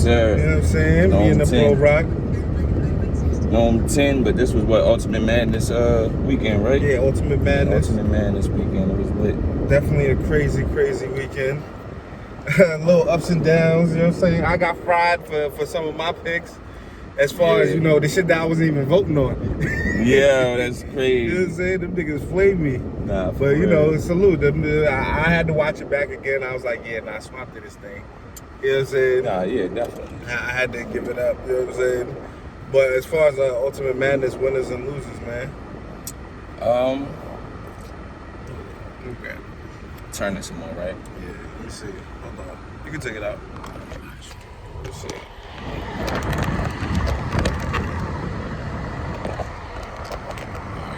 sir. You know what I'm saying? Norm Me and the 10. Tay Roc. Norm 10, but this was what, Ultimate Madness weekend, right? Yeah, Ultimate Madness. Ultimate Madness weekend. It was lit. Definitely a crazy weekend. Little ups and downs, you know what I'm saying? I got fried for some of my picks. As far as, you know, the shit that I wasn't even voting on. Yeah, that's crazy. You know what I'm saying? Them niggas flamed me. Nah, but, you know, salute them. I had to watch it back again. I was like, yeah, nah, swap to this thing. You know what I'm saying? Nah, yeah, definitely. I had to give it up, you know what I'm saying? But as far as Ultimate Madness winners and losers, man. Okay. Turn this some more, right? Yeah, let me see. Hold on. You can take it out. Let's see.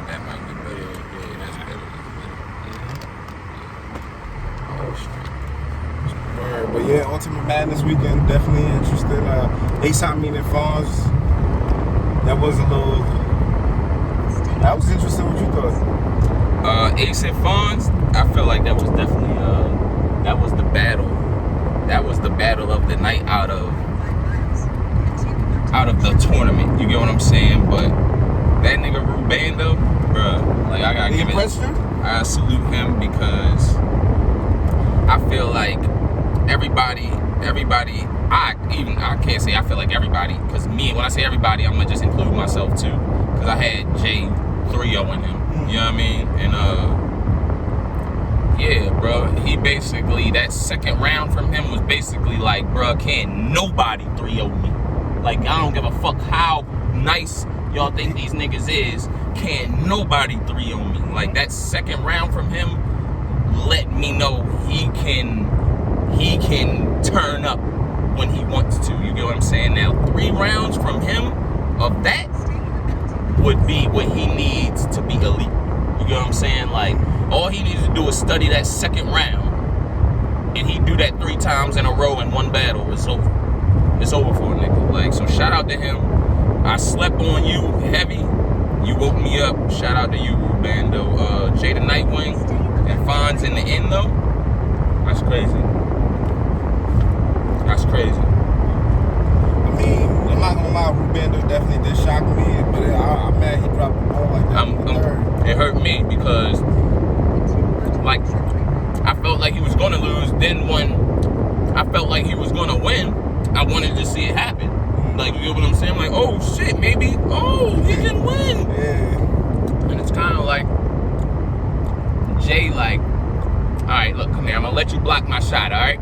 That might be better. Yeah, that's better. But yeah, Ultimate Madness weekend, definitely interested. A-Side meeting Fonz. That was interesting. What you thought? Ace and Fonz, I feel like that was definitely that was the battle. That was the battle of the night out of the tournament. You get what I'm saying? But that nigga Rubando, bruh, like I gotta give it. I salute him because I feel like everybody. I can't say I feel like everybody, because when I say everybody, I'm gonna just include myself too, because I had Jay 3-0 in him. You know what I mean? And yeah, bro, he basically, that second round from him was basically like, bro, can't nobody 3-0 me. Like, I don't give a fuck how nice y'all think these niggas is, can't nobody 3-0 me. Like, that second round from him let me know he can turn up when he wants to. You get what I'm saying? Now, 3 rounds from him of that would be what he needs to be elite. You get what I'm saying? Like, all he needs to do is study that second round, and he do that 3 times in a row in one battle. It's over. It's over for a nigga. Like, so shout out to him. I slept on you heavy. You woke me up. Shout out to you, Rubando. Jada Nightwing and Fonz in the end though. That's crazy. That's crazy. I mean, I'm not gonna lie, Rubando definitely did shock me, but I'm mad he dropped the ball like that. It hurt me because, like, I felt like he was gonna lose. Then when I felt like he was gonna win, I wanted to see it happen. Like, you know what I'm saying? Like, oh shit, maybe, he can win. Yeah. And it's kind of like Jay, like, all right, look, come here, I'm gonna let you block my shot, all right?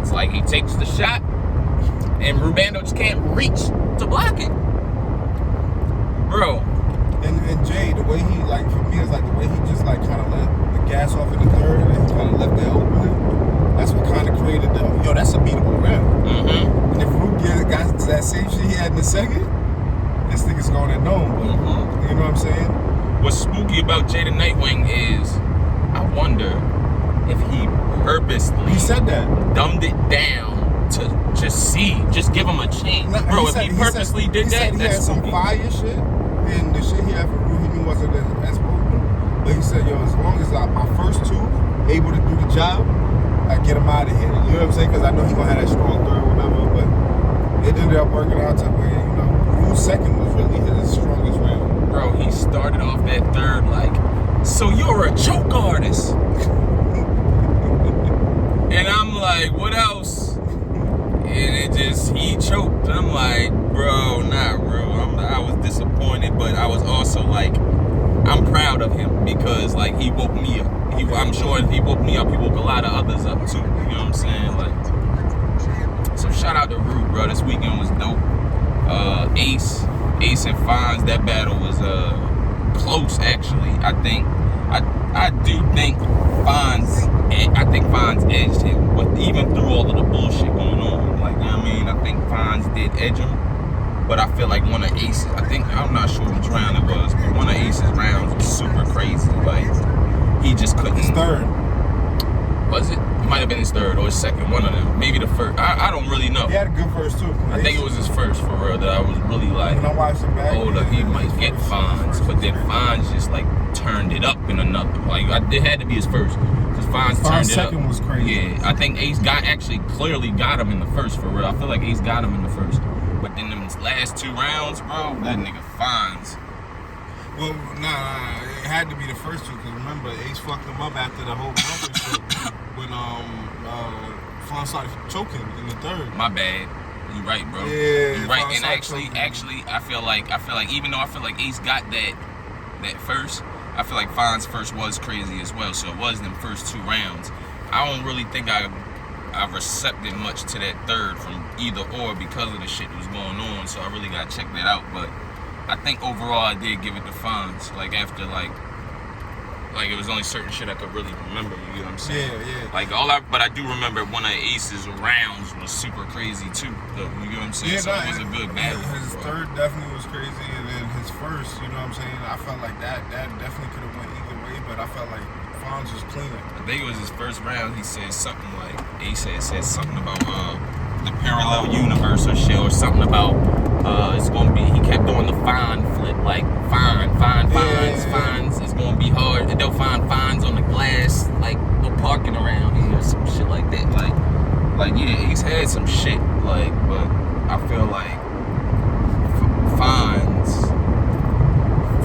It's like he takes the shot, and Rubando just can't reach to block it, bro. And Jay, the way he, like, for me, it's like the way he just like kind of let the gas off in the third, and he kind of left that open. That's what kind of created that's a beatable round. Mm-hmm. And if Rube got that same shit he had in the second, this nigga's going at dome. Mm-hmm. You know what I'm saying? What's spooky about Jada Nightwing is, I wonder if he purposely dumbed it down to just give him a chance. Bro, if he purposely did that, he had some fire shit, and the shit he had for Rube, he knew wasn't as potent. But he said, as long as my first 2 able to do the job, I get him out of here. You know what I'm saying? Because I know he gonna have that strong third, whatever. But it ended up working out to where Rube's second was really his strongest round. Bro, he started off that third like, so you're a choke artist. And I'm like, what else? And he choked. I'm like, bro, not real. I was disappointed, but I was also like, I'm proud of him because, like, he woke me up. I'm sure if he woke me up, he woke a lot of others up too. You know what I'm saying? Like, so shout out to Rube, bro. This weekend was dope. Ace and Fonz, that battle was close actually. I do think Fonz edged him, but even through all of the bullshit going on, like, you know what I mean? I think Fonz did edge him, but I feel like one of Ace's, I'm not sure which round it was, but one of Ace's rounds was super crazy. Like, he just couldn't. His third. Was it? It might have been his third or his second, one of them. Maybe the first. I don't really know. He had a good first too. I think it was his first for real that I was really like, when I watched him back, hold up, he might get Fonz. But then Fonz just like turned it up in another. Like, it had to be his first. Because Fonz turned it up. Second was crazy. Yeah, I think Ace clearly got him in the first for real. I feel like Ace got him in the first. But then them last 2 rounds, bro, that nigga Fonz. Well, nah, it had to be the first two, because remember, Ace fucked him up after the whole bumper shit when Fonz started choking in the third. My bad. You right, bro. Yeah, you right. Fonz And actually, I feel like even though I feel like Ace got that first, I feel like Fonz first was crazy as well. So it was them first 2 rounds. I don't really think I recepted much to that third from either or because of the shit that was going on. So I really gotta check that out. But I think overall I did give it to Fonz. Like after like it was only certain shit I could really remember. You get what I'm saying? Yeah. Like but I do remember one of Ace's rounds was super crazy too. Though, you get what I'm saying? Yeah, so it was a good battle. His third definitely was crazy, and then his first, you know what I'm saying? I felt like that definitely could have went either way, but I felt like Fonz was cleaner. I think it was his first round. He said something like Ace said something about the parallel universe or shit, or something about it's gonna be. He kept doing the fine flip, like fines. It's gonna be hard. And they'll find fines on the glass, like no parking around here, or some shit like that. Like yeah, Ace had some shit, like, but I feel like fines.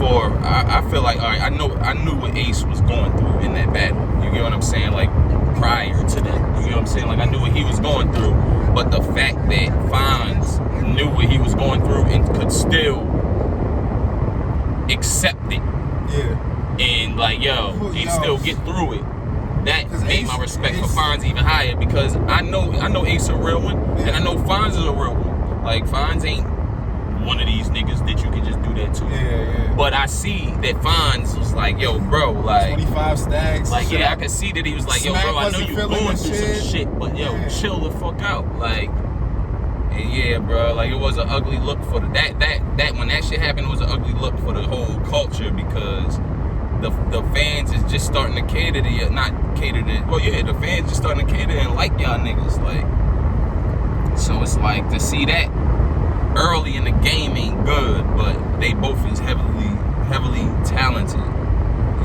I feel like, all right, I knew what Ace was going through in that battle. You get what I'm saying? Like prior to that, you get what I'm saying? Like I knew what he was going through, but the fact that Fonz knew what he was going through and could still accept it, and like and still get through it, that made my respect for Fonz even higher, because I know Ace a real one, and I know Fonz is a real one. Like Fonz ain't one of these niggas that you can just do that to. But I see that Fonz was like, yo, bro, like 25 stacks. Like, yeah, I could see that he was like, yo, bro, I know you going through some shit, but yo, chill the fuck out. Like, and yeah, bro, like it was an ugly look for that when that shit happened, it was an ugly look for the whole culture, because the fans is just starting to the fans just starting to cater and like y'all niggas, like. So it's like, to see that early in the game ain't good, but they both is heavily talented.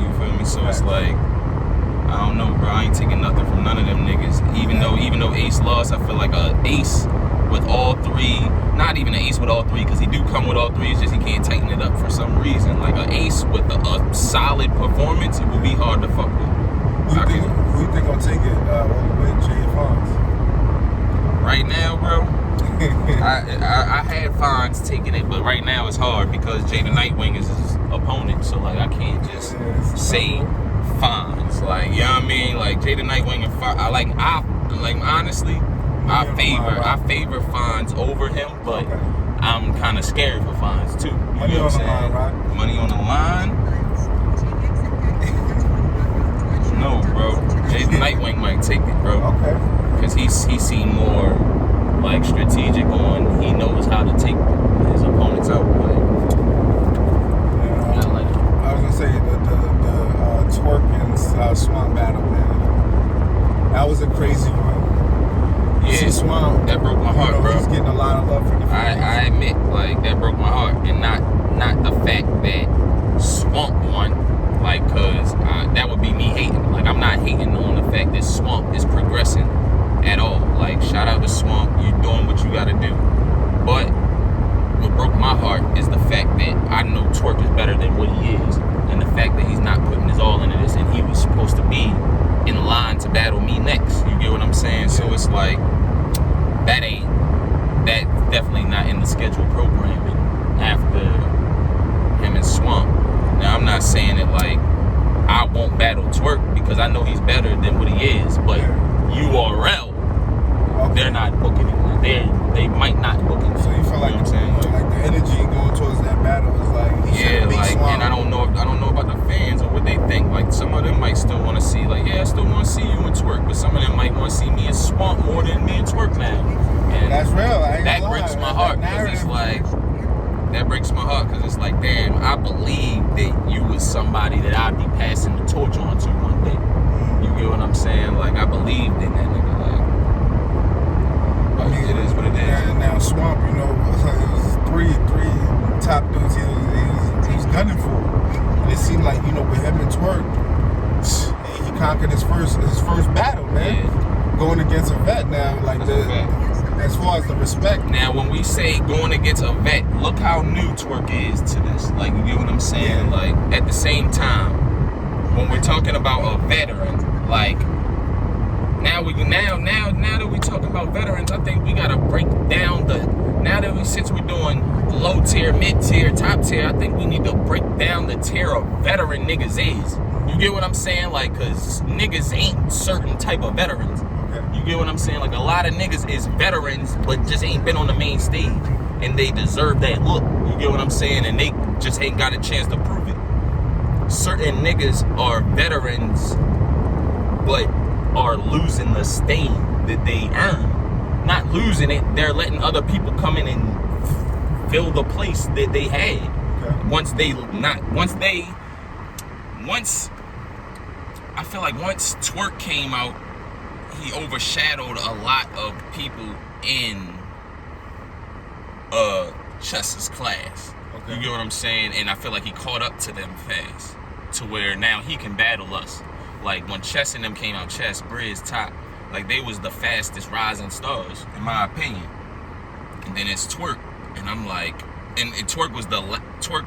You feel me? So it's like, I don't know, bro. I ain't taking nothing from none of them niggas. Even though Ace lost, I feel like a Ace with all 3, not even an Ace with all 3, because he do come with all 3. It's just he can't tighten it up for some reason. Like an Ace with a solid performance, it will be hard to fuck with. Who you think gonna take it all the way, Jay and Fonz? Right now, bro. I had Fonz taking it, but right now it's hard because Jay the Nightwing is his opponent, so like I can't just say Fonz. Like, you know what I mean? Like Jay the Nightwing and Fonz, honestly, I favor Fonz over him, but I'm kind of scared for Fonz too. You know what I'm saying? Money on the line. No, bro. Jay the Nightwing might take it, bro. Okay. Because he seemed more like strategic on, he knows how to take his opponents out. Like, I was gonna say the Twerk and Swamp battle, man. That was a crazy one. Yeah, Swamp, that broke my heart, bro. He's getting a lot of love from the fans. I admit, like, that broke my heart, and not the fact that Swamp won, like, cause that would be me hating. Like, I'm not hating on the fact that Swamp is progressing at all. Like, shout out to Swamp, you doing what you gotta do. But what broke my heart is the fact that I know Twerk is better than what he is, and the fact that he's not putting his all into this, and he was supposed to be in line to battle me next. You get what I'm saying? So it's like, that definitely not in the scheduled programming after him and Swamp. Now, I'm not saying it like I won't battle Twerk, because I know he's better than what he is, but URL, they're not booking it. They might not book it. So you feel like, what I'm saying? Like the energy going towards that battle is like, and I don't know about the fans or what they think. Like, some of them might still want to see, like, I still want to see you and Twerk, but some of them might want to see me and Swamp more than me and Twerk now. And that's real. That breaks my heart, because it's like, damn, I believe that you was somebody that I'd be passing the torch on to one day. You get what I'm saying? Like, I believed in that nigga. Like, but it is what it is. Now Swamp, it was three top dudes he was gunning for. And it seemed like, with him and Twerk, he conquered his first battle, man. Yeah. Going against a vet now, like That's a fact. as far as the respect. Now, when we say going against a vet, look how new Twerk is to this. Like, you get what I'm saying? Yeah. Like, at the same time, when we're talking about a veteran, like, now that we talking about veterans, I think we gotta break down since we're doing low tier, mid tier, top tier, I think we need to break down the tier of veteran niggas is. You get what I'm saying? Like, cause niggas ain't certain type of veterans. Okay. You get what I'm saying? Like, a lot of niggas is veterans, but just ain't been on the main stage, and they deserve that look. You get what I'm saying? And they just ain't got a chance to prove it. Certain niggas are veterans, but are losing the steam that they earn. Not losing it, they're letting other people come in and fill the place that they had. Okay. I feel like once Twerk came out, he overshadowed a lot of people in Chess's class. Okay. You get what I'm saying? And I feel like he caught up to them fast, to where now he can battle us. Like, when Chess and them came out, Chess, Briz, Top, like, they was the fastest rising stars, in my opinion. And then it's Twerk, and I'm like, and Twerk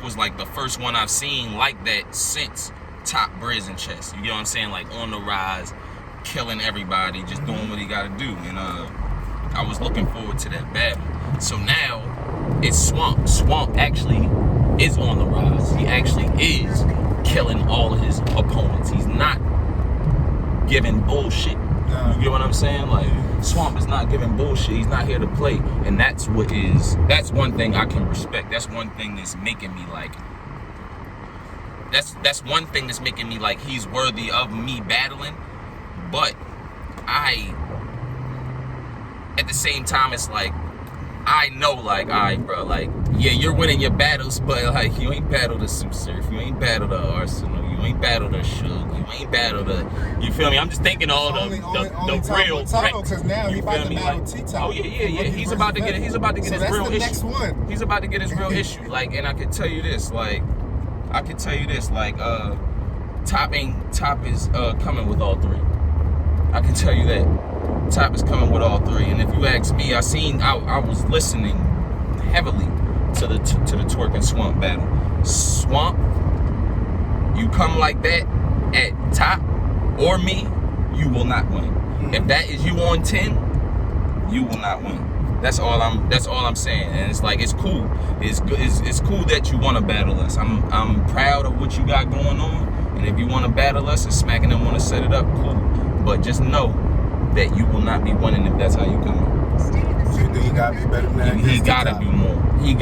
was like the first one I've seen like that since Top, Briz, and Chess. You get what I'm saying? Like, on the rise, killing everybody, just doing what he got to do. And I was looking forward to that battle. So now it's Swamp. Swamp actually is on the rise. He actually is killing all of his opponents. He's not giving bullshit. You get what I'm saying? Like, Swamp is not giving bullshit. He's not here to play. And that's one thing I can respect. That's one thing that's making me like, that's one thing that's making me like he's worthy of me battling. But at the same time, it's like, I know, like, all right, bro, like, yeah, you're winning your battles, but, like, you ain't battled a Sue Surf, you ain't battled a Arsenal, you ain't battled a Suge, you ain't battled a, you feel me? I'm just thinking all the real threats. Because now he's about to battle T-Top. Oh, yeah. He's about to get his real issue. Next one. He's about to get his real issue. Like, and I can tell you this, Top is coming with all three. I can tell you that. Top is coming with all three. And if you ask me, I was listening heavily to the Twerk and Swamp battle. Swamp, you come like that at Top or me, you will not win. If that is you on 10, you will not win. That's all I'm saying. And it's like, it's cool. It's cool that you want to battle us. I'm proud of what you got going on. And if you want to battle us and Smack and them want to set it up, cool. But just know that you will not be winning if that's how you come in. So you think he gotta be better than that? He gotta do more. He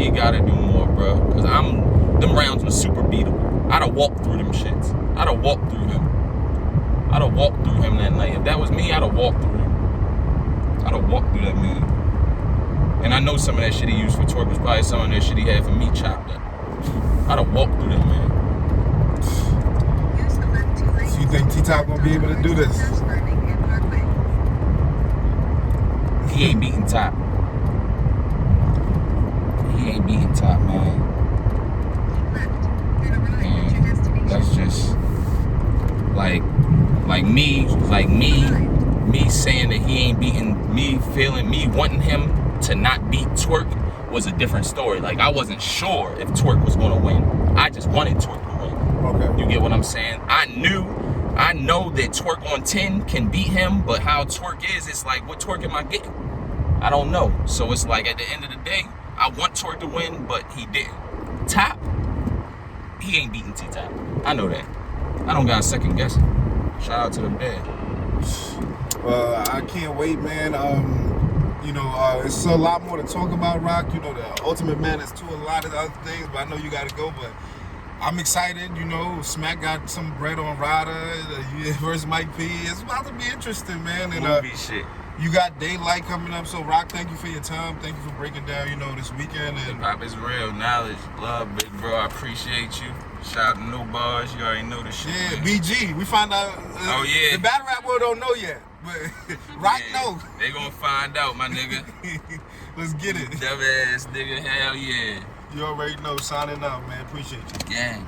gotta do more, bro. Cause them rounds was super beatable. I'd have walked through them shits. I'd have walked through him that night. If that was me, I'd have walked through him. I'd have walked through that man. And I know some of that shit he used for Twerk was probably some of that shit he had for me chopped up. I'd have walked through that man. So you think T-Top gonna be able to do this? He ain't beating Top. Man. And that's just like me saying that he ain't beating me, me wanting him to not beat Twerk was a different story. Like, I wasn't sure if Twerk was gonna win. I just wanted Twerk to win. Okay. You get what I'm saying? I know that Twerk on 10 can beat him, but how Twerk is, it's like, what Twerk am I getting? I don't know. So it's like, at the end of the day, I want Twerk to win, but he didn't. Top, he ain't beating T-Top. I know that. I don't got a second guessing. Shout out to them dead. I can't wait, man. It's a lot more to talk about, Rock. You know, the Ultimate Man is to a lot of other things, but I know you got to go. But I'm excited. You know, Smack got some bread on Ryder versus Mike P. It's about to be interesting, man. And Movie shit. you got Daylight coming up. So, Rock, thank you for your time. Thank you for breaking down, this weekend. And Hip-hop is real. Knowledge. Love, big bro. I appreciate you. Shout out to No Bars. You already know the shit. yeah, man. BG. We found out. The battle rap world don't know yet. But Rock know. They gonna find out, my nigga. Let's get it. Dumb ass nigga. Hell yeah. You already know. Signing up, man. Appreciate you. Gang.